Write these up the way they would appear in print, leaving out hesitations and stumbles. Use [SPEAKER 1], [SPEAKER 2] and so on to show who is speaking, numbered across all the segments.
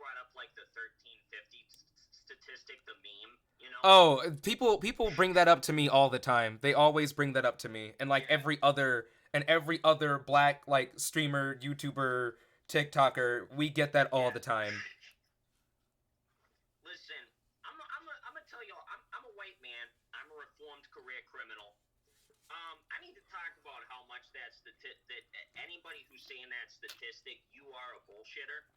[SPEAKER 1] brought up like the 1350 statistic, the meme, you know?
[SPEAKER 2] Oh, people bring that up to me all the time. They always bring that up to me, and like
[SPEAKER 1] Yeah.
[SPEAKER 2] every other black like streamer, YouTuber, TikToker, we get that all
[SPEAKER 1] Yeah.
[SPEAKER 2] the time.
[SPEAKER 1] Listen, I'm gonna tell y'all, I'm a white man. I'm a reformed career criminal. I need to talk about how much that anybody who's saying that statistic, you are a bullshitter.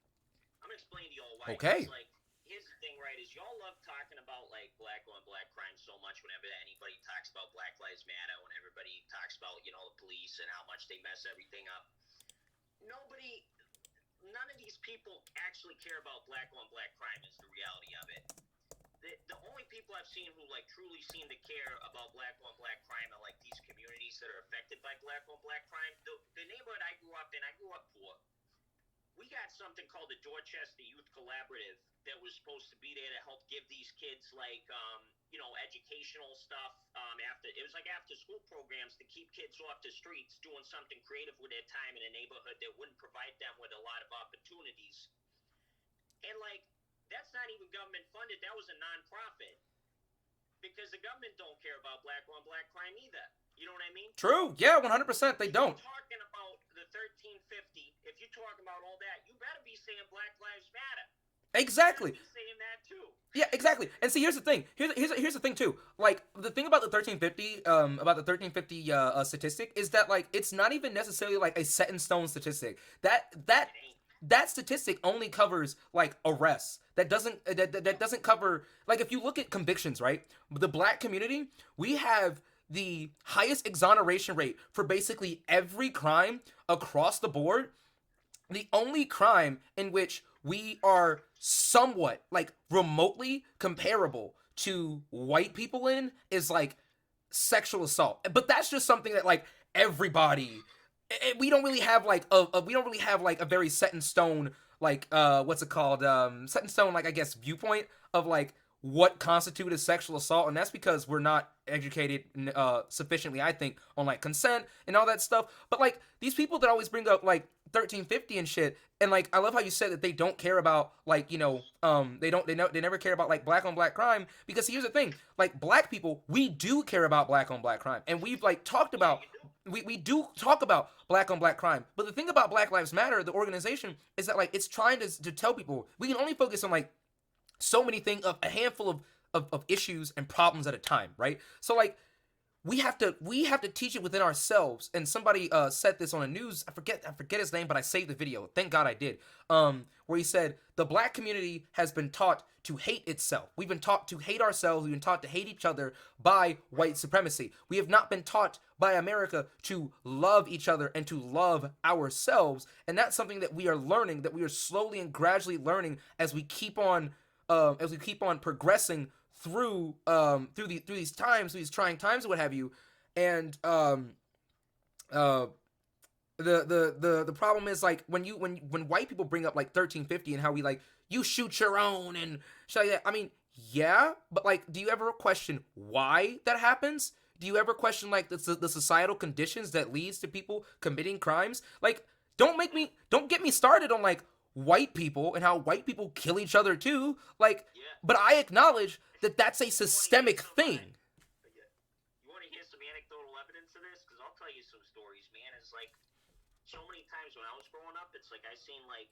[SPEAKER 1] I'm gonna explain to y'all why. Cause
[SPEAKER 2] Okay.
[SPEAKER 1] like, here's the thing, right? Is y'all love talking about like black on black crime so much whenever anybody talks about Black Lives Matter, when everybody talks about the police and how much they mess everything up. Nobody, none of these people actually care about black on black crime. Is the reality of it. The only people I've seen who like truly seem to care about black on black crime are like these communities that are affected by black on black crime. The neighborhood I grew up in, I grew up poor. We got something called the Dorchester Youth Collaborative that was supposed to be there to help give these kids like educational stuff. After it was like after school programs to keep kids off the streets, doing something creative with their time in a neighborhood that wouldn't provide them with a lot of opportunities. And like that's not even government funded. That was a nonprofit because the government don't care about black on black crime either. You know what I mean?
[SPEAKER 2] True. Yeah, 100%. They
[SPEAKER 1] If you're
[SPEAKER 2] don't.
[SPEAKER 1] talking about the 1350, if you're talking about all that, you better be saying Black Lives Matter. You better
[SPEAKER 2] Exactly.
[SPEAKER 1] be saying that too.
[SPEAKER 2] Yeah, exactly. And see, here's the thing. Here's the thing too. Like the thing about the 1350, statistic is that like it's not even necessarily like a set in stone statistic.
[SPEAKER 1] It ain't.
[SPEAKER 2] That statistic only covers like arrests. That doesn't cover like if you look at convictions, right? The black community, we have the highest exoneration rate for basically every crime across the board. The only crime in which we are somewhat like remotely comparable to white people in is like sexual assault, but that's just something that like everybody we don't really have like we don't really have like a very set in stone like what's it called set in stone like I guess viewpoint of like what constitutes sexual assault, and that's because we're not educated sufficiently, I think, on like consent and all that stuff. But like these people that always bring up like 1350 and shit, and like I love how you said that they don't care about like they never care about like black on black crime, because here's the thing, like black people, we do care about black on black crime, and we've like talked
[SPEAKER 1] Yeah,
[SPEAKER 2] about
[SPEAKER 1] you do.
[SPEAKER 2] we do talk about black on black crime. But the thing about Black Lives Matter, the organization, is that like it's trying to tell people we can only focus on like so many things of a handful of issues and problems at a time, right? So like we have to teach it within ourselves. And somebody said this on the news. I forget his name, but I saved the video. Thank God I did. Where he said the black community has been taught to hate itself. We've been taught to hate ourselves. We've been taught to hate each other by white supremacy. We have not been taught by America to love each other and to love ourselves. And that's something that we are learning, that we are slowly and gradually learning as we keep on progressing through these times, these trying times, what have you. And uh, the problem is like when white people bring up like 1350 and how we like you shoot your own and shit like that. I mean, yeah, but like, do you ever question why that happens? Do you ever question like the societal conditions that leads to people committing crimes? Like, don't get me started on like white people and how white people kill each other too. Like,
[SPEAKER 1] Yeah.
[SPEAKER 2] but I acknowledge that that's a
[SPEAKER 1] You want to hear
[SPEAKER 2] systemic
[SPEAKER 1] some?
[SPEAKER 2] thing.
[SPEAKER 1] Yeah. You want to hear some anecdotal evidence of this? Because I'll tell you some stories, man. It's like so many times when I was growing up, it's like I seen like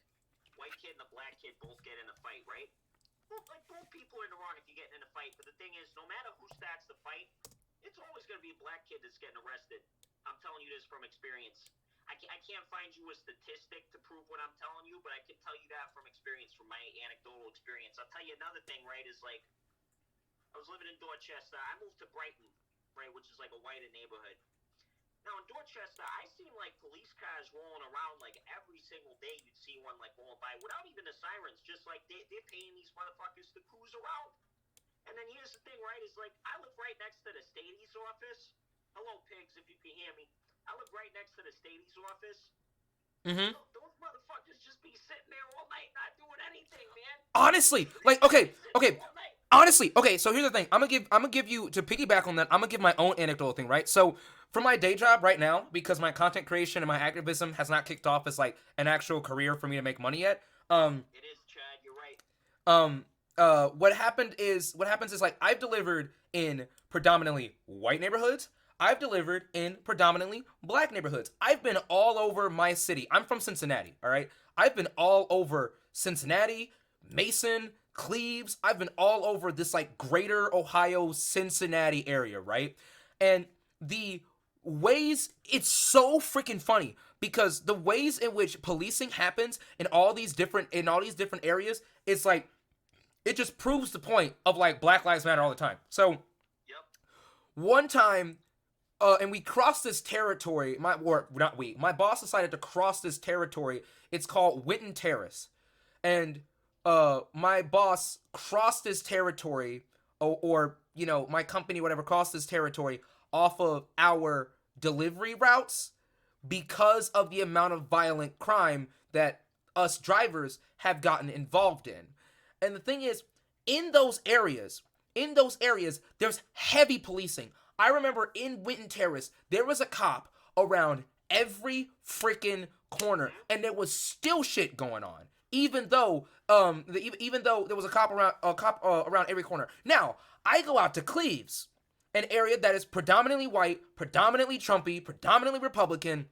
[SPEAKER 1] white kid and a black kid both get in a fight, right? Well, like both people are in the wrong if you're getting in a fight. But the thing is, no matter who starts the fight, it's always going to be a black kid that's getting arrested. I'm telling you this from experience. I can't find you a statistic to prove what I'm telling you, but I can tell you that from experience, from my anecdotal experience. I'll tell you another thing, right, is like I was living in Dorchester. I moved to Brighton, right, which is like a whiter neighborhood. Now in Dorchester, I seen like police cars rolling around like every single day. You'd see one like rolling by without even the sirens, just like they're paying these motherfuckers to cruise around. And then here's the thing, right? Is like I live right next to the Stadies office. Hello, pigs, if you can hear me. I live right next to the Stadies office.
[SPEAKER 2] Mm-hmm.
[SPEAKER 1] Those motherfuckers just be sitting there all night, not doing anything, man.
[SPEAKER 2] Honestly, like,
[SPEAKER 1] They
[SPEAKER 2] okay,
[SPEAKER 1] be sitting there
[SPEAKER 2] okay,
[SPEAKER 1] all night.
[SPEAKER 2] honestly, okay. So here's the thing. I'm gonna give you to piggyback on that. I'm gonna give my own anecdotal thing, right? So for my day job right now, because my content creation and my activism has not kicked off as like an actual career for me to make money yet.
[SPEAKER 1] It is, Chad. You're right.
[SPEAKER 2] What happens is like I've delivered in predominantly white neighborhoods. I've delivered in predominantly black neighborhoods. I've been all over my city. I'm from Cincinnati, all right? I've been all over Cincinnati, Mason, Cleves. I've been all over this like greater Ohio, Cincinnati area, right? And the ways, it's so freaking funny because the ways in which policing happens in all these different areas, it's like it just proves the point of like Black Lives Matter all the time. So
[SPEAKER 1] Yep.
[SPEAKER 2] one time, and we crossed this territory. My boss decided to cross this territory. It's called Winton Terrace, and my boss crossed this territory, or you know, my company, whatever, crossed this territory off of our delivery routes because of the amount of violent crime that us drivers have gotten involved in. And the thing is, in those areas, there's heavy policing. I remember in Winton Terrace, there was a cop around every freaking corner, and there was still shit going on. Even though there was a cop around every corner. Now, I go out to Cleves, an area that is predominantly white, predominantly Trumpy, predominantly Republican.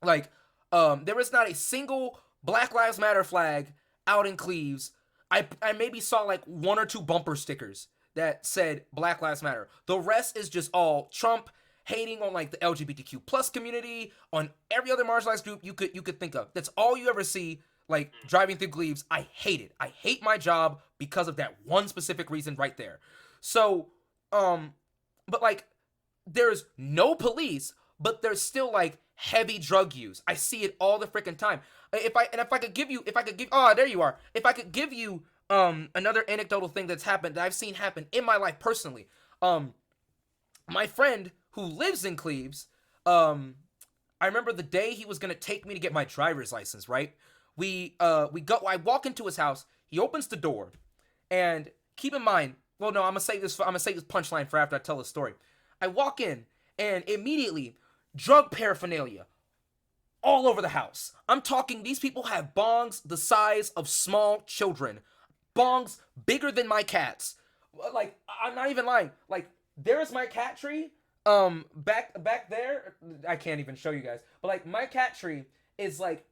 [SPEAKER 2] Like, there is not a single Black Lives Matter flag out in Cleves. I maybe saw like one or two bumper stickers that said Black Lives Matter. The rest is just all Trump, hating on like the LGBTQ plus community, on every other marginalized group you could think of. That's all you ever see. Like driving through Cleves, I hate it. I hate my job because of that one specific reason right there. So, but like, there's no police, but there's still like heavy drug use. I see it all the freaking time. If I could give, oh, there you are. If I could give you another anecdotal thing that's happened that I've seen happen in my life personally. My friend who lives in Cleves, I remember the day he was gonna take me to get my driver's license, right? I walk into his house, he opens the door, and keep in mind, well, no, I'm gonna say this punchline for after I tell the story. I walk in, and immediately, drug paraphernalia all over the house. I'm talking, these people have bongs the size of small children. Bongs bigger than my cats. Like, I'm not even lying. Like, there's my cat tree. Back there, I can't even show you guys. But like, my cat tree is like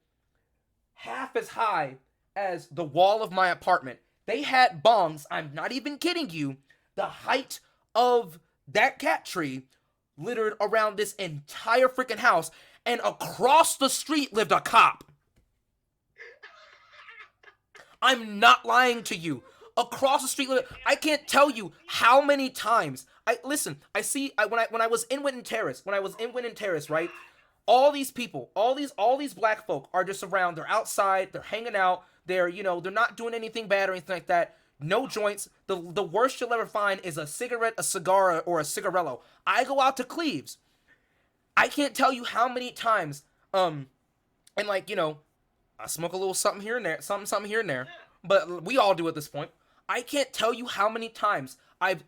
[SPEAKER 2] half as high as the wall of my apartment. They had bongs, I'm not even kidding you, the height of that cat tree littered around this entire freaking house, and across the street lived a cop. I'm not lying to you. Across the street, I can't tell you how many times. When I was in Winton Terrace, right? All these people, all these black folk are just around. They're outside. They're hanging out. They're not doing anything bad or anything like that. No joints. The worst you'll ever find is a cigarette, a cigar, or a cigarello. I go out to Cleves. I can't tell you how many times. And like, I smoke a little something here and there, something here and there. But we all do at this point. I can't tell you how many times I've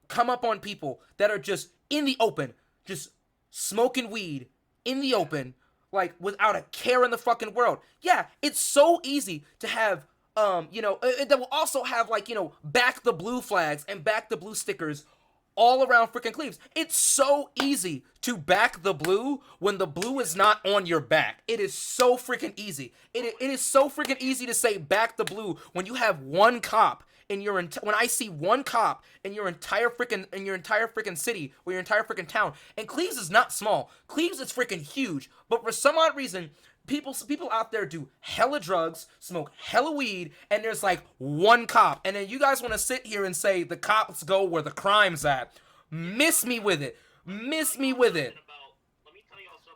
[SPEAKER 2] come up on people that are just in the open, just smoking weed in the open, like without a care in the fucking world. Yeah, it's so easy to have, that will also have like, back the blue flags and back the blue stickers all around freaking Cleves. It's so easy to back the blue when the blue is not on your back. It is so freaking easy. It is so freaking easy to say back the blue when you have one cop in your when I see one cop in your entire freaking city or your entire freaking town. And Cleves is not small. Cleves is freaking huge. But for some odd reason, people out there do hella drugs, smoke hella weed, and there's like one cop. And then you guys want to sit here and say the cops go where the crime's at. Miss me with it. Miss me with it.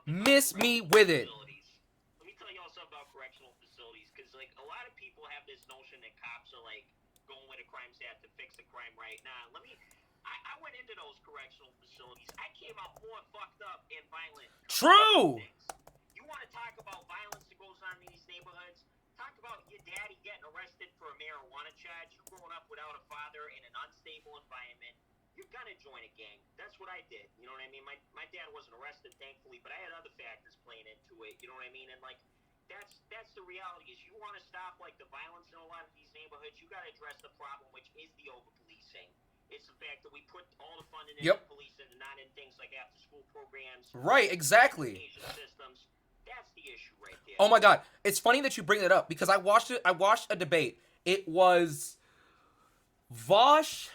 [SPEAKER 2] Miss me with it.
[SPEAKER 1] Let me tell y'all something about correctional facilities, because like a lot of people have this notion that cops are like going where the crime's at to fix the crime right now. I went into those correctional facilities. I came out more fucked up and violent.
[SPEAKER 2] True.
[SPEAKER 1] You want to talk about violence that goes on in these neighborhoods? Talk about your daddy getting arrested for a marijuana charge. You growing up without a father in an unstable environment. You're gonna join a gang. That's what I did. You know what I mean? My dad wasn't arrested, thankfully, but I had other factors playing into it. You know what I mean? And like, that's the reality. Is you want to stop like the violence in a lot of these neighborhoods, you got to address the problem, which is the over-policing. It's the fact that we put all the funding into
[SPEAKER 2] Yep.
[SPEAKER 1] policing and not in things like after-school programs,
[SPEAKER 2] Right, exactly.
[SPEAKER 1] education systems. That's the issue right there.
[SPEAKER 2] Oh my God, it's funny that you bring that up because I watched it. I watched a debate. It was Vosh,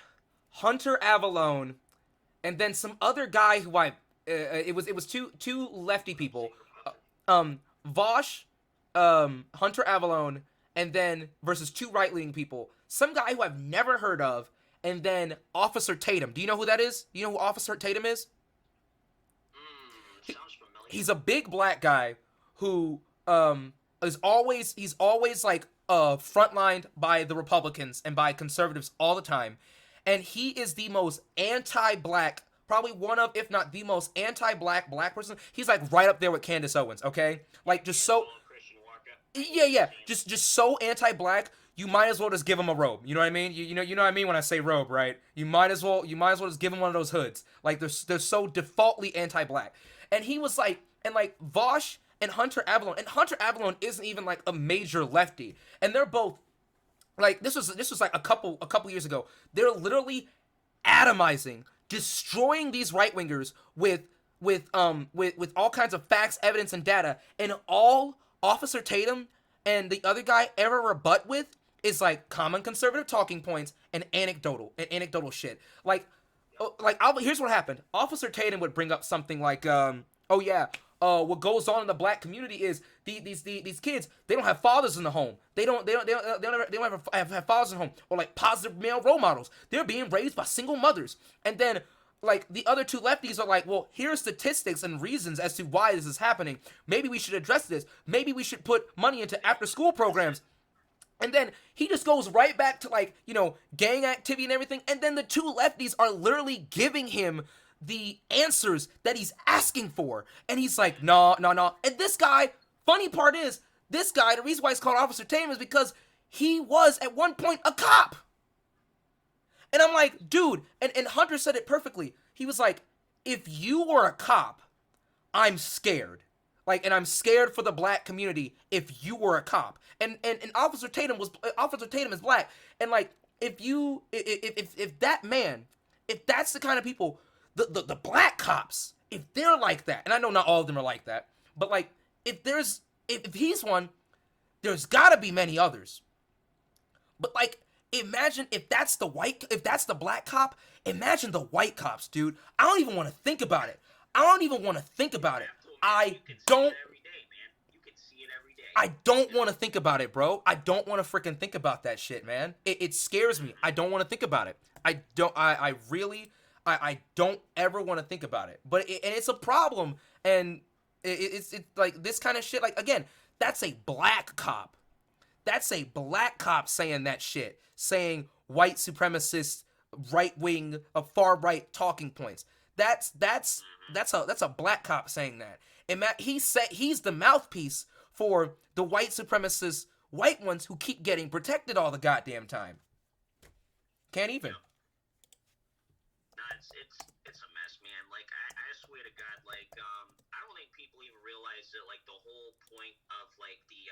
[SPEAKER 2] Hunter Avalone, and then some other guy who it was two lefty people. Vosh, Hunter Avalone, and then versus two right leaning people. Some guy who I've never heard of, and then Officer Tatum. Do you know who that is? Do you know who Officer Tatum is?
[SPEAKER 1] Sounds familiar.
[SPEAKER 2] He's a big black guy who he's always like frontlined by the Republicans and by conservatives all the time, and he is the most anti-black, probably one of, if not the most anti-black black person. He's like right up there with Candace Owens, okay? Like just so, yeah, just so anti-black. You might as well just give him a robe. You know what I mean? You know what I mean when I say robe, right? You might as well just give him one of those hoods. Like they're so defaultly anti-black. And he was like, and like Vosh and Hunter Avalone, and Hunter Avalone isn't even like a major lefty, and they're both like this was like a couple years ago. They're literally atomizing, destroying these right wingers with all kinds of facts, evidence, and data, and all Officer Tatum and the other guy ever rebut with is like common conservative talking points and anecdotal shit. Here's what happened. Officer Tatum would bring up something like, oh yeah, what goes on in the black community is these kids, they don't have fathers in the home. They don't have fathers in the home, or like positive male role models. They're being raised by single mothers. And then like the other two lefties are like, well, here are statistics and reasons as to why this is happening. Maybe we should address this. Maybe we should put money into after school programs. And then he just goes right back to like, gang activity and everything. And then the two lefties are literally giving him the answers that he's asking for. And he's like, no. And this guy, funny part is, this guy, the reason why he's called Officer Tatum is because he was at one point a cop. And I'm like, dude, and Hunter said it perfectly. He was like, if you were a cop, I'm scared. Like, and I'm scared for the black community if you were a cop. And Officer Tatum is black. And like, if that man, if that's the kind of people, the black cops, if they're like that, and I know not all of them are like that, but like, if he's one, there's gotta be many others. But like, imagine if that's the black cop, imagine the white cops, dude. I don't even want to think about it. I don't want to think about it, bro. I don't want to freaking think about that shit, man. It scares me. I don't want to think about it. I don't ever want to think about it. But it's a problem, and it's like this kind of shit. Like, again, that's a black cop. That's a black cop saying that shit, saying white supremacist, right wing, far right talking points. That's a black cop saying that. And he's the mouthpiece for the white supremacist white ones who keep getting protected all the goddamn time. Can't even.
[SPEAKER 1] It's a mess, man. Like, I swear to God, like, I don't think people even realize that, like, the whole point of, like, the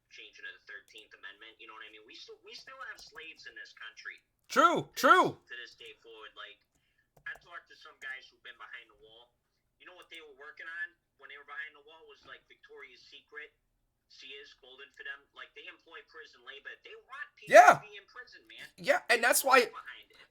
[SPEAKER 1] changing of the 13th Amendment, you know what I mean? We still have slaves in this country.
[SPEAKER 2] True.
[SPEAKER 1] To this day forward. Like, I talked to some guys who've been behind the wall. You know what they were working on when they were behind the wall was, like, Victoria's Secret. Sears, clothing for them. Like, they employ prison labor. They want people to be in prison, man.
[SPEAKER 2] Yeah, and that's why.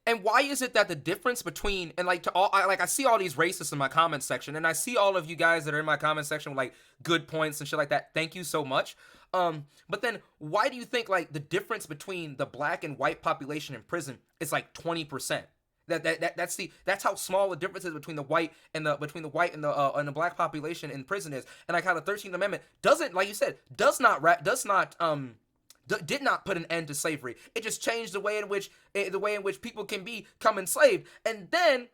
[SPEAKER 2] And why is it that the difference between, and like, I see all these racists in my comment section, and I see all of you guys that are in my comment section with like good points and shit like that. Thank you so much. But then why do you think like the difference between the black and white population in prison is like 20%? That's how small the difference is between the white and the black population in prison is, and like how the 13th Amendment doesn't, like you said, did not put an end to slavery. It just changed the way in which people can become enslaved, and then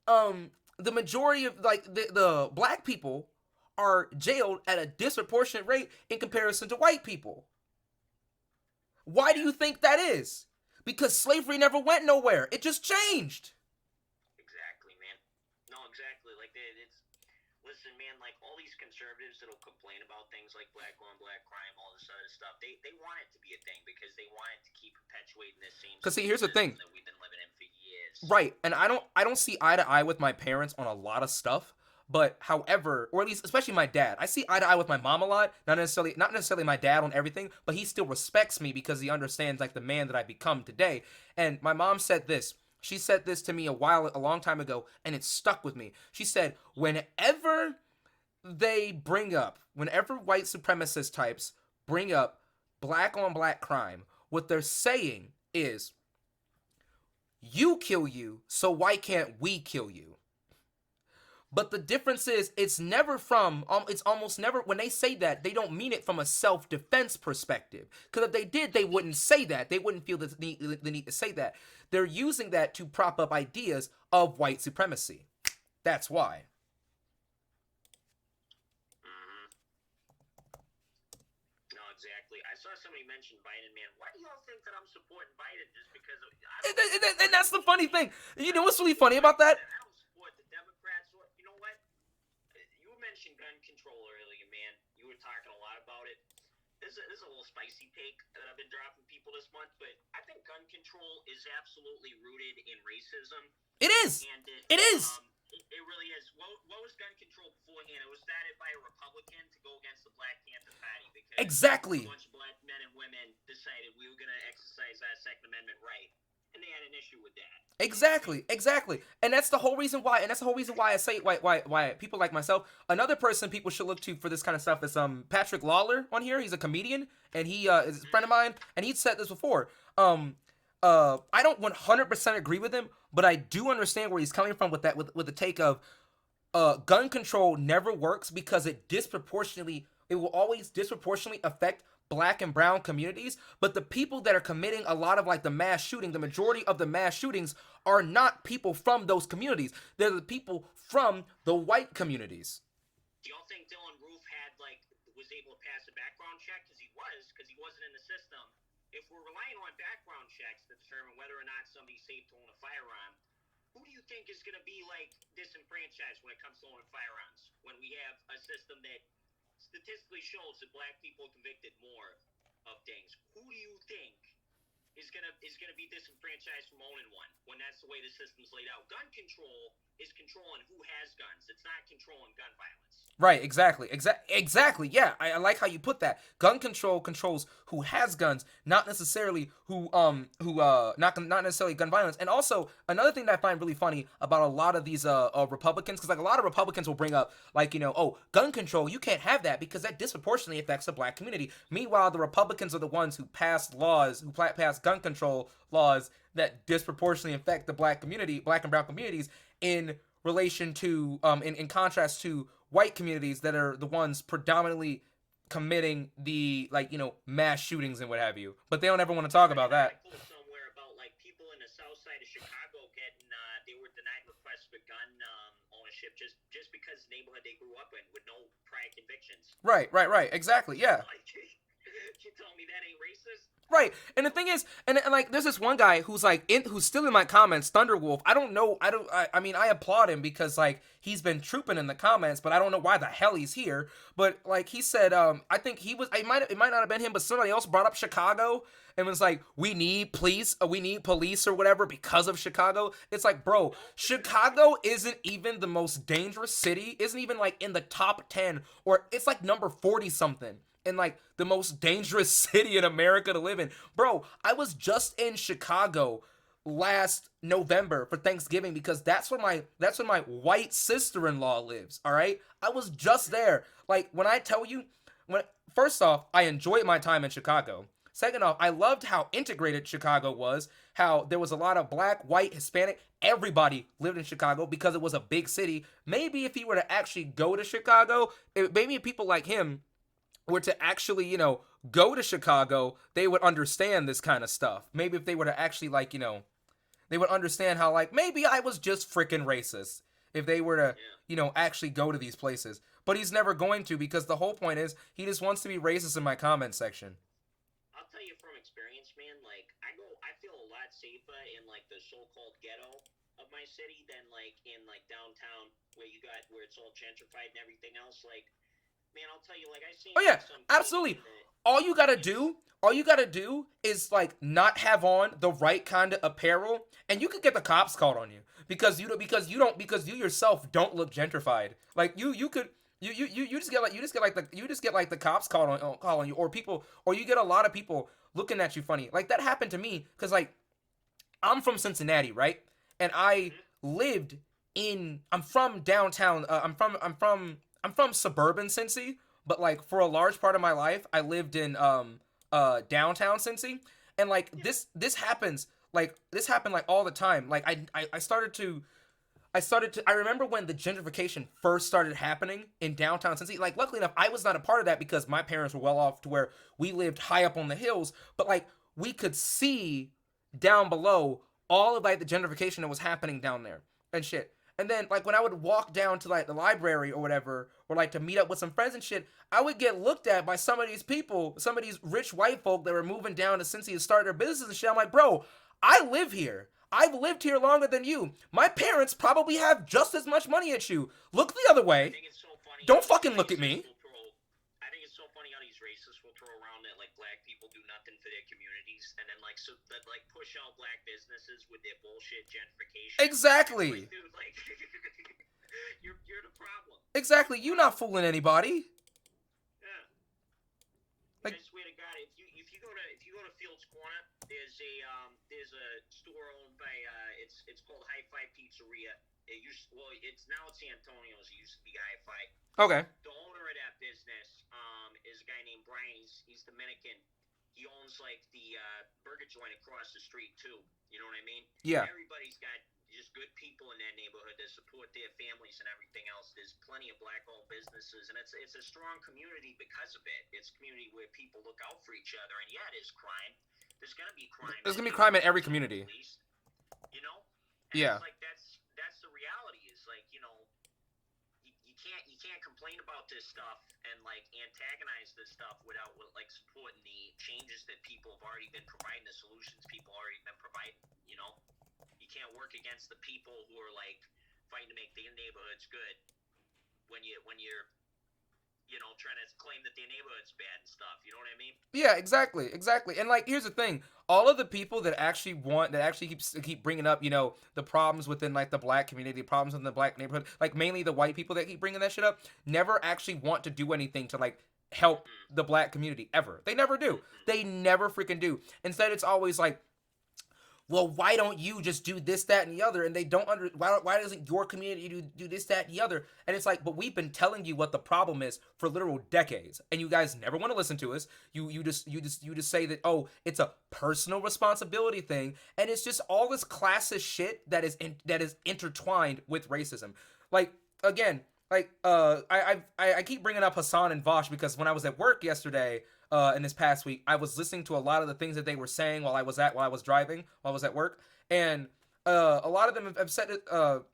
[SPEAKER 2] the majority of like the black people are jailed at a disproportionate rate in comparison to white people. Why do you think that is? Because slavery never went nowhere. It just changed.
[SPEAKER 1] Exactly, man. No, exactly. Like, listen, man, like, all these conservatives that'll complain about things like black on black crime, all this other stuff, they want it to be a thing because they perpetuating this same
[SPEAKER 2] Because see,
[SPEAKER 1] school
[SPEAKER 2] here's the
[SPEAKER 1] system
[SPEAKER 2] thing.
[SPEAKER 1] that we've been living in for years.
[SPEAKER 2] Right, and I don't see eye to eye with my parents on a lot of stuff. But however, or at least especially my dad, I see eye to eye with my mom a lot. Not necessarily my dad on everything, but he still respects me because he understands like the man that I become today. And my mom said this. She said this to me a long time ago, and it stuck with me. She said, whenever white supremacist types bring up black on black crime, what they're saying is, you kill you, so why can't we kill you? But the difference is, it's almost never, when they say that, they don't mean it from a self defense perspective. Because if they did, they wouldn't say that. They wouldn't feel the need to say that. They're using that to prop up ideas of white supremacy. That's why.
[SPEAKER 1] Mm-hmm. No, exactly. I saw somebody mention Biden, man. Why do y'all think that I'm supporting Biden just because of,
[SPEAKER 2] And that's the funny thing. You know what's really funny about that?
[SPEAKER 1] I don't support the Democrats. Or, you know what? You mentioned gun control earlier, man. You were talking a lot about it. This is a little spicy take that I've been dropping people this month, but I think gun control is absolutely rooted in racism.
[SPEAKER 2] It is.
[SPEAKER 1] And
[SPEAKER 2] It is.
[SPEAKER 1] It really is. What was gun control beforehand? It was started by a Republican to go against the Black Panther Party because
[SPEAKER 2] Exactly.
[SPEAKER 1] a bunch of black men and women decided we were going to exercise our Second Amendment right, and they had an issue with that.
[SPEAKER 2] Exactly, and that's the whole reason why. I say why people like myself. Another person people should look to for this kind of stuff is Patrick Lawler on here. He's a comedian and he is a friend of mine, and he'd said this before. I don't 100% agree with him, but I do understand where he's coming from with that with the take of gun control never works because it will always disproportionately affect black and brown communities, but the people that are committing a lot of like the majority of the mass shootings are not people from those communities. They're the people from the white communities.
[SPEAKER 1] Do y'all think Dylan Roof was able to pass a background check? Because he wasn't in the system. If we're relying on background checks to determine whether or not somebody's safe to own a firearm, who do you think is going to be like disenfranchised when it comes to owning firearms? When we have a system that statistically shows that black people are convicted more of things, who do you think is gonna be disenfranchised from owning one when that's the way the system's laid out? Gun control is controlling who has guns. It's not controlling gun violence.
[SPEAKER 2] Right, exactly. Yeah, I like how you put that. Gun control controls who has guns, not necessarily not necessarily gun violence. And also another thing that I find really funny about a lot of these Republicans, because like a lot of Republicans will bring up like, oh, gun control, you can't have that because that disproportionately affects the black community. Meanwhile, the Republicans are the ones who pass gun control laws that disproportionately affect the black and brown communities in relation to in contrast to white communities that are the ones predominantly committing the mass shootings and what have you. But they don't ever want to talk about that.
[SPEAKER 1] Somewhere about like people in the south side of Chicago getting they were denied requests for gun ownership just because the neighborhood they grew up in with no prior convictions.
[SPEAKER 2] Right. Exactly. Yeah.
[SPEAKER 1] You telling me that ain't racist?
[SPEAKER 2] Right, and the thing is, and like, there's this one guy who's who's still in my comments, Thunderwolf. I applaud him because like he's been trooping in the comments, but I don't know why the hell he's here. But like he said, I think it might not have been him, but somebody else brought up Chicago and was like, we need police or whatever because of Chicago. It's like, bro, Chicago isn't even the most dangerous city, isn't even like in the top 10, or it's like number 40 something. In like the most dangerous city in America to live in. Bro, I was just in Chicago last November for Thanksgiving because that's where my white sister-in-law lives, all right? I was just there. Like, when I tell you, first off, I enjoyed my time in Chicago. Second off, I loved how integrated Chicago was, how there was a lot of black, white, Hispanic, everybody lived in Chicago because it was a big city. Maybe if he were to actually go to Chicago, maybe people like him were to actually, go to Chicago, they would understand this kind of stuff. Maybe if they were to actually, they would understand how, maybe I was just freaking racist. If they were to, actually go to these places. But he's never going to because the whole point is he just wants to be racist in my comment section.
[SPEAKER 1] I'll tell you from experience, man, I feel a lot safer in, the so-called ghetto of my city than, in, downtown where it's all gentrified and everything else. man, I'll tell you, like I seen
[SPEAKER 2] Oh yeah,
[SPEAKER 1] like some
[SPEAKER 2] absolutely.
[SPEAKER 1] Canadian that
[SPEAKER 2] All you gotta
[SPEAKER 1] it's
[SPEAKER 2] do, all you gotta do is like not have on the right kind of apparel, and you could get the cops called on you because you yourself don't look gentrified. Like you could. You just get like the cops call on you, or people, or you get a lot of people looking at you funny. Like that happened to me because like I'm from Cincinnati, right? And I
[SPEAKER 1] mm-hmm,
[SPEAKER 2] lived in. I'm from downtown. I'm from suburban Cincy, but like for a large part of my life, I lived in downtown Cincy, and like
[SPEAKER 1] yeah,
[SPEAKER 2] this happened like all the time. Like I remember when the gentrification first started happening in downtown Cincy. Like, luckily enough, I was not a part of that because my parents were well off to where we lived high up on the hills. But like, we could see down below all of like the gentrification that was happening down there and shit. And then like when I would walk down to like the library or whatever, or like to meet up with some friends and shit, I would get looked at by some of these people, some of these rich white folk that were moving down to Cincy to start their business and shit. I'm like, bro, I live here. I've lived here longer than you. My parents probably have just as much money as you. Look the other
[SPEAKER 1] I
[SPEAKER 2] way.
[SPEAKER 1] think it's so funny
[SPEAKER 2] Don't
[SPEAKER 1] how these
[SPEAKER 2] fucking look at
[SPEAKER 1] racists
[SPEAKER 2] me.
[SPEAKER 1] will throw. I think it's so funny how these racists will throw around that like black people do nothing for their communities, and then like so that like push out black businesses with their bullshit gentrification.
[SPEAKER 2] Exactly.
[SPEAKER 1] Like, dude, like you're the problem. You're
[SPEAKER 2] Exactly.
[SPEAKER 1] the
[SPEAKER 2] You not
[SPEAKER 1] problem.
[SPEAKER 2] fooling anybody.
[SPEAKER 1] Yeah.
[SPEAKER 2] Like,
[SPEAKER 1] I swear to God, if you go to Fields Corner, there's a store owned by it's called Hi-Fi Pizzeria. It's now it's San Antonio's. It used to be Hi-Fi.
[SPEAKER 2] okay.
[SPEAKER 1] The owner of that business is a guy named Brian. He's Dominican. He owns like the burger joint across the street too. You know what I mean?
[SPEAKER 2] Yeah.
[SPEAKER 1] Everybody's got just good people in that neighborhood that support their families and everything else. There's plenty of black-owned businesses, and it's a strong community because of it. It's a community where people look out for each other, and yeah, there's crime. There's gonna be crime.
[SPEAKER 2] There's
[SPEAKER 1] In
[SPEAKER 2] gonna be
[SPEAKER 1] the
[SPEAKER 2] crime in
[SPEAKER 1] neighborhood,
[SPEAKER 2] every
[SPEAKER 1] at
[SPEAKER 2] community.
[SPEAKER 1] least, you know. And
[SPEAKER 2] Yeah.
[SPEAKER 1] it's like that's the reality. Is like you can't complain about this stuff and like antagonize this stuff without like supporting the changes that people have already been providing, the solutions people already been providing. You know, you can't work against the people who are like fighting to make their neighborhoods good when you're trying to claim that their neighborhood's bad and stuff. You know what I mean?
[SPEAKER 2] Yeah, exactly. And like, here's the thing: all of the people that actually keep bringing up, the problems within like the black community, problems in the black neighborhood, like mainly the white people that keep bringing that shit up, never actually want to do anything to like help
[SPEAKER 1] Mm-mm.
[SPEAKER 2] the black community ever. They never do.
[SPEAKER 1] Mm-mm.
[SPEAKER 2] They never freaking do. Instead, it's always like, well, why don't you just do this, that, and the other? And they don't why doesn't your community do this, that, and the other? And it's like, but we've been telling you what the problem is for literal decades, and you guys never want to listen to us. You just say that, oh, it's a personal responsibility thing, and it's just all this classist shit that is intertwined with racism. Like, again, like I keep bringing up Hassan and Vosh because when I was at work yesterday, in this past week, I was listening to a lot of the things that they were saying while I was driving, while I was at work, and a lot of them have said it. So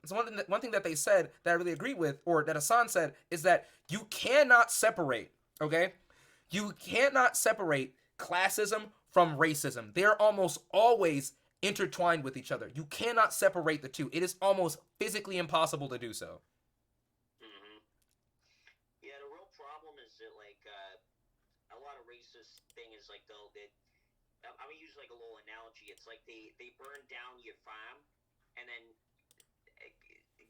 [SPEAKER 2] one thing that they said that I really agree with, or that Hassan said, is that you cannot separate. Okay, you cannot separate classism from racism. They're almost always intertwined with each other. You cannot separate the two. It is almost physically impossible to do so.
[SPEAKER 1] Mm-hmm. Yeah, the real problem is that like a lot of racist thing is like I'm gonna use like a little analogy. It's like they burn down your farm and then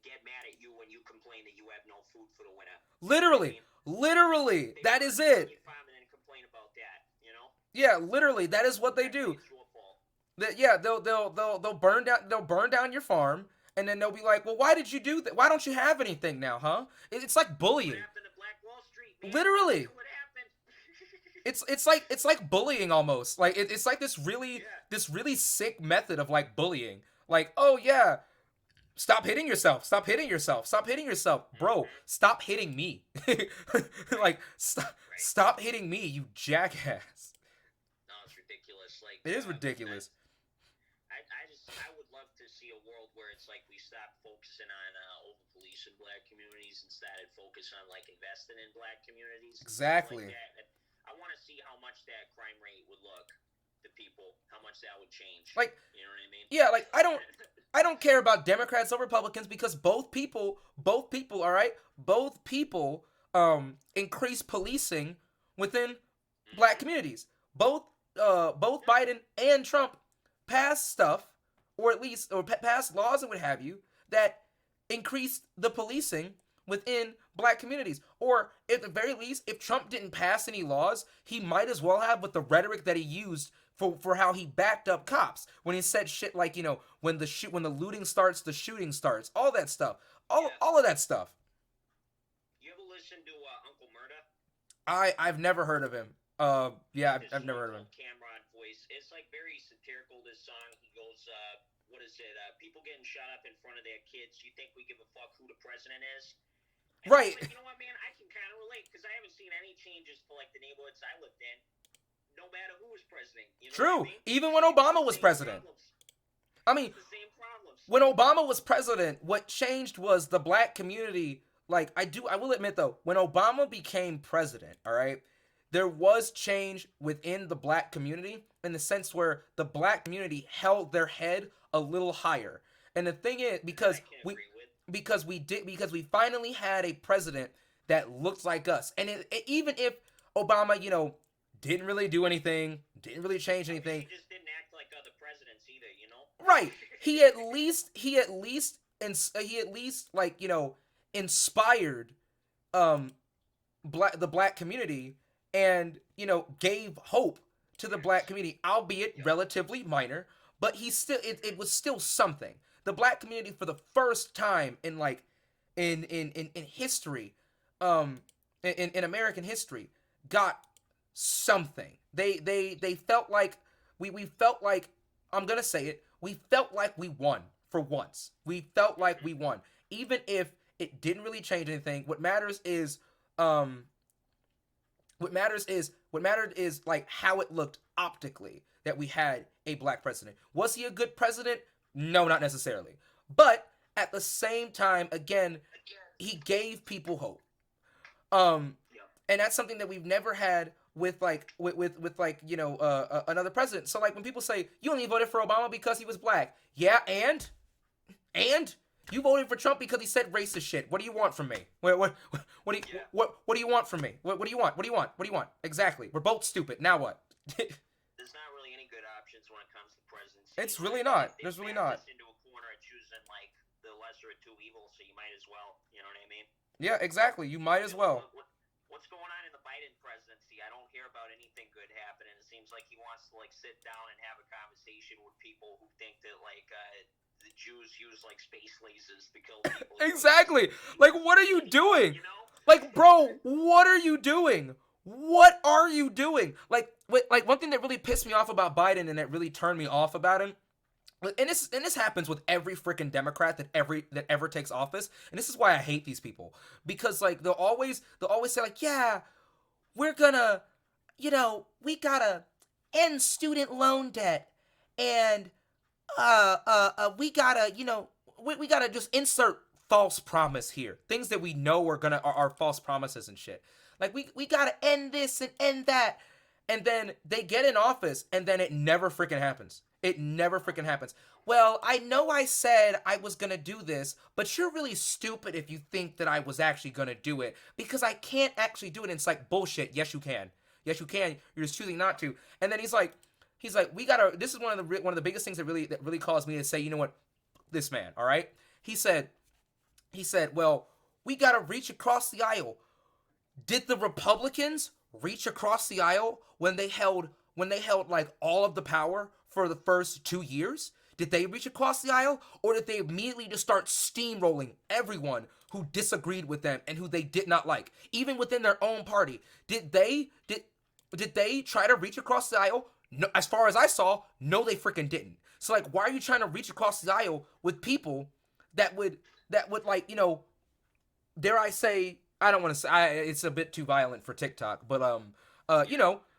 [SPEAKER 1] get mad at you when you complain that you have no food for the winter. You know what I
[SPEAKER 2] Literally,
[SPEAKER 1] mean?
[SPEAKER 2] literally,
[SPEAKER 1] They
[SPEAKER 2] that
[SPEAKER 1] burn
[SPEAKER 2] is
[SPEAKER 1] down
[SPEAKER 2] it.
[SPEAKER 1] your farm and then complain about that. You know?
[SPEAKER 2] Yeah, literally, that is what they
[SPEAKER 1] Act like
[SPEAKER 2] do.
[SPEAKER 1] it's your fault.
[SPEAKER 2] Yeah, they'll burn down your farm, and then they'll be like, well, why did you do that? Why don't you have anything now, huh? It's like
[SPEAKER 1] What
[SPEAKER 2] bullying.
[SPEAKER 1] happened to Black Wall Street, man?
[SPEAKER 2] Literally,
[SPEAKER 1] What happened?
[SPEAKER 2] it's like bullying almost. Like it's like this really
[SPEAKER 1] Yeah.
[SPEAKER 2] this really sick method of like bullying. Like, oh yeah, stop hitting yourself. Stop hitting yourself. Stop hitting yourself, bro.
[SPEAKER 1] Mm-hmm.
[SPEAKER 2] Stop hitting me. Like,
[SPEAKER 1] Right.
[SPEAKER 2] stop hitting me, you jackass.
[SPEAKER 1] No, it's ridiculous. Like
[SPEAKER 2] It is ridiculous.
[SPEAKER 1] I would love to see a world where it's like we stop focusing on over policing black communities and started focus on like investing in black communities.
[SPEAKER 2] Exactly.
[SPEAKER 1] Like that. I want to see how much that crime rate would look to people, how much that would change.
[SPEAKER 2] Like,
[SPEAKER 1] You know what I mean?
[SPEAKER 2] yeah, like I don't care about Democrats or Republicans because both people, all right, both people increase policing within black
[SPEAKER 1] Mm-hmm.
[SPEAKER 2] communities. Both Biden and Trump passed stuff, or at least passed laws and what have you, that increased the policing within black communities. Or at the very least, if Trump didn't pass any laws, he might as well have with the rhetoric that he used for how he backed up cops when he said shit like, when the looting starts, the shooting starts, all that stuff,
[SPEAKER 1] Yeah.
[SPEAKER 2] all of that stuff.
[SPEAKER 1] You ever listen to Uncle Murda?
[SPEAKER 2] I've never heard of him. Yeah,
[SPEAKER 1] His
[SPEAKER 2] I've never
[SPEAKER 1] song
[SPEAKER 2] heard of him.
[SPEAKER 1] called Cameron Voice. It's like very satirical. This song, he goes, "What is it? People getting shot up in front of their kids. You think we give a fuck who the president is?" And I was
[SPEAKER 2] Right.
[SPEAKER 1] like, you know what, man? I can kind of relate because I haven't seen any changes for like the neighborhoods I lived in. No matter who was president, you know what
[SPEAKER 2] True.
[SPEAKER 1] I mean?
[SPEAKER 2] Even when
[SPEAKER 1] It's
[SPEAKER 2] Obama
[SPEAKER 1] the
[SPEAKER 2] was
[SPEAKER 1] same
[SPEAKER 2] president.
[SPEAKER 1] problems.
[SPEAKER 2] I mean,
[SPEAKER 1] It's the same problems.
[SPEAKER 2] when Obama was president, what changed was the black community. Like I will admit though, when Obama became president, all right, there was change within the black community in the sense where the black community held their head a little higher. And the thing is,
[SPEAKER 1] That I can agree with.
[SPEAKER 2] because we finally had a president that looked like us, and even if Obama, didn't really do anything, didn't really change
[SPEAKER 1] I wish
[SPEAKER 2] anything,
[SPEAKER 1] he just didn't act like other presidents either, you know?
[SPEAKER 2] right? He at least like inspired um the black community, and gave hope to the black
[SPEAKER 1] Yes.
[SPEAKER 2] community, albeit
[SPEAKER 1] Yep.
[SPEAKER 2] relatively minor, but it was still something. The black community for the first time in like in history, in American history, got something. They felt like we felt like, I'm gonna say it, we felt like we won for once. We felt like we won, even if it didn't really change anything. Um what mattered is like how it looked optically that we had a black president. Was he a good president? No, not necessarily. But at the same time, again, he gave people hope. Um,
[SPEAKER 1] Yep.
[SPEAKER 2] and that's something that we've never had with like with like another president. So like when people say you only voted for Obama because he was black, yeah, and you voted for Trump because he said racist shit. What do you want from me? What do you
[SPEAKER 1] Yeah.
[SPEAKER 2] what do you want from me? What do you want? What do you want? What do you want? Exactly. We're both stupid. Now what?
[SPEAKER 1] There's not really any good options when it comes to presidency.
[SPEAKER 2] It's really not.
[SPEAKER 1] They
[SPEAKER 2] There's really
[SPEAKER 1] backed
[SPEAKER 2] not.
[SPEAKER 1] us into a corner of choosing like the lesser of two evils, so you might as well. You know what I mean?
[SPEAKER 2] Yeah, exactly. You might as well.
[SPEAKER 1] What's going on in the Biden presidency? I don't hear about anything good happening. It seems like he wants to like sit down and have a conversation with people who think that like the Jews use like space lasers to kill people.
[SPEAKER 2] Exactly. Like, what are you doing?
[SPEAKER 1] You know?
[SPEAKER 2] Like, bro, what are you doing? What are you doing? Like one thing that really pissed me off about Biden and that really turned me off about him, and this happens with every freaking Democrat that ever takes office, and this is why I hate these people, because like they'll always say like, yeah, we're gonna, we gotta end student loan debt, and we gotta, we gotta just insert false promise here, things that we know are false promises and shit. Like we gotta end this and end that, and then they get in office, and then it never freaking happens. It never freaking happens. Well, I know I said I was gonna do this, but you're really stupid if you think that I was actually gonna do it, because I can't actually do it. And it's like, bullshit. Yes, you can. Yes, you can. You're just choosing not to. And then he's like, we gotta. This is one of the biggest things that really caused me to say, you know what, this man. All right. He said, well, we gotta reach across the aisle. Did the Republicans reach across the aisle when they held like all of the power for the first 2 years? Did they reach across the aisle, or did they immediately just start steamrolling everyone who disagreed with them and who they did not like, even within their own party? Did they try to reach across the aisle? No, as far as I saw, no, they freaking didn't. So like, why are you trying to reach across the aisle with people that would like, dare I say, I don't want to say, it's a bit too violent for TikTok, but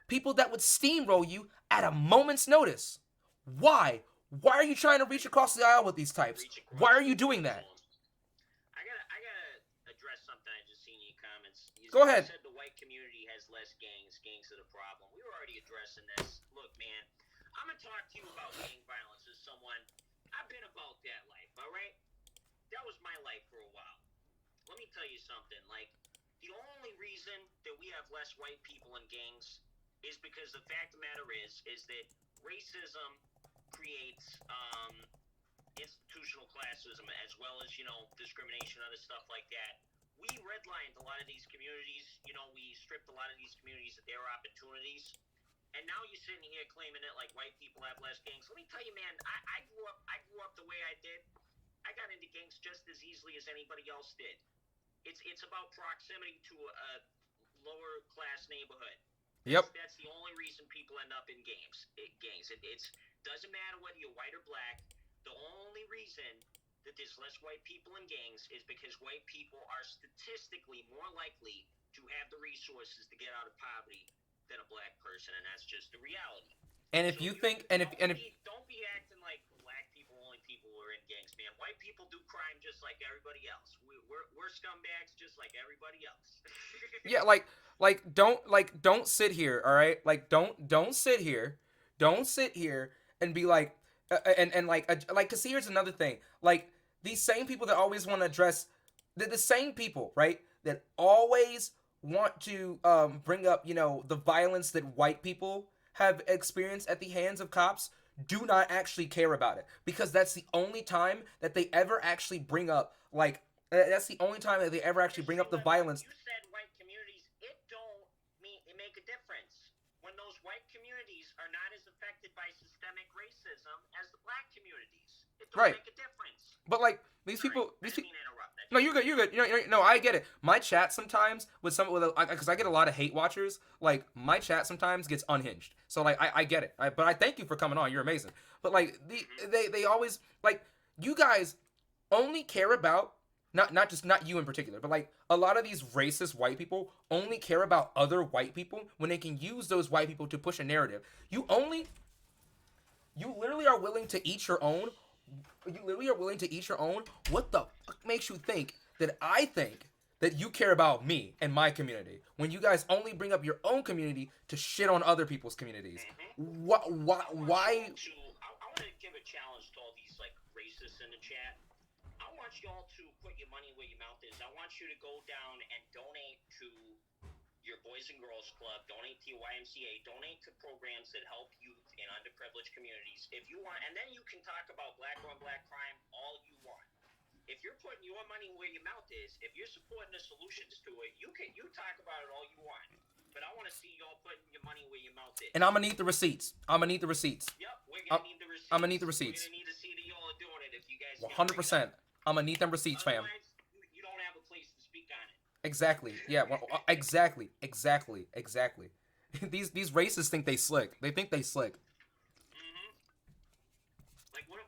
[SPEAKER 2] people that would steamroll you at a moment's notice. Why? Why are you trying to reach across the aisle with these types? Why are you doing that?
[SPEAKER 1] I gotta address something I just seen in your comments.
[SPEAKER 2] Go ahead.
[SPEAKER 1] You said the white community has less gangs. Gangs are the problem. We were already addressing this. Look, man, I'm gonna talk to you about gang violence as someone. I've been about that life. All right, that was my life for a while. Let me tell you something. Like, the only reason that we have less white people in gangs is because the fact of the matter is that racism creates institutional classism as well as discrimination, other stuff like that. We redlined a lot of these communities. We stripped a lot of these communities of their opportunities. And now you're sitting here claiming that like white people have less gangs. Let me tell you, man, I grew up the way I did. I got into gangs just as easily as anybody else did. It's about proximity to a lower class neighborhood.
[SPEAKER 2] Yep.
[SPEAKER 1] That's the only reason people end up in gangs. It doesn't matter whether you're white or black. The only reason that there's less white people in gangs is because white people are statistically more likely to have the resources to get out of poverty than a black person, and that's just the reality.
[SPEAKER 2] And if
[SPEAKER 1] So
[SPEAKER 2] you think, and if
[SPEAKER 1] don't be acting like black people only people who are in gangs, man. White people do crime just like everybody else. We're scumbags just like everybody else.
[SPEAKER 2] yeah, don't sit here, all right? Like don't sit here, and be like, and like, cause here's another thing, like these same people that always want to address, the same people, right, that always want to bring up, the violence that white people have experienced at the hands of cops, do not actually care about it, because that's the only time that they ever actually bring up, like, that's the only time that they ever actually bring up the violence.
[SPEAKER 1] You said white communities. It don't make a difference when those white communities are not as affected by systemic racism as the black communities. It don't
[SPEAKER 2] Right.
[SPEAKER 1] make a difference.
[SPEAKER 2] But like these
[SPEAKER 1] Sorry,
[SPEAKER 2] people,
[SPEAKER 1] I didn't mean to interrupt.
[SPEAKER 2] no, you're good. You're good. No, I get it. My chat sometimes with because I get a lot of hate watchers. Like my chat sometimes gets unhinged. So like I get it. But I thank you for coming on. You're amazing. But like they always, like, you guys only care about, not you in particular, but like a lot of these racist white people only care about other white people when they can use those white people to push a narrative. You literally are willing to eat your own. You literally are willing to eat your own. What the fuck makes you think that I think that you care about me and my community when you guys only bring up your own community to shit on other people's communities? Why?
[SPEAKER 1] I want to give a challenge to all these like racists in the chat. I want y'all to put your money where your mouth is. I want you to go down and donate to your Boys and Girls Club, donate to your YMCA, donate to programs that help youth in underprivileged communities. If you want, and then you can talk about black on black crime all you want. If you're putting your money where your mouth is, if you're supporting the solutions to it, you talk about it all you want. But I want to see y'all putting your money where your mouth is.
[SPEAKER 2] And I'm gonna need the receipts.
[SPEAKER 1] Yep, we're gonna need the receipts.
[SPEAKER 2] I'm gonna need the receipts.
[SPEAKER 1] We're gonna need to see that y'all are doing it. If you guys
[SPEAKER 2] 100%. I'm gonna need them receipts, fam.
[SPEAKER 1] You don't have a place to speak on it.
[SPEAKER 2] Exactly. Yeah. Well, exactly. These racists think they slick. They think they slick.
[SPEAKER 1] Like one of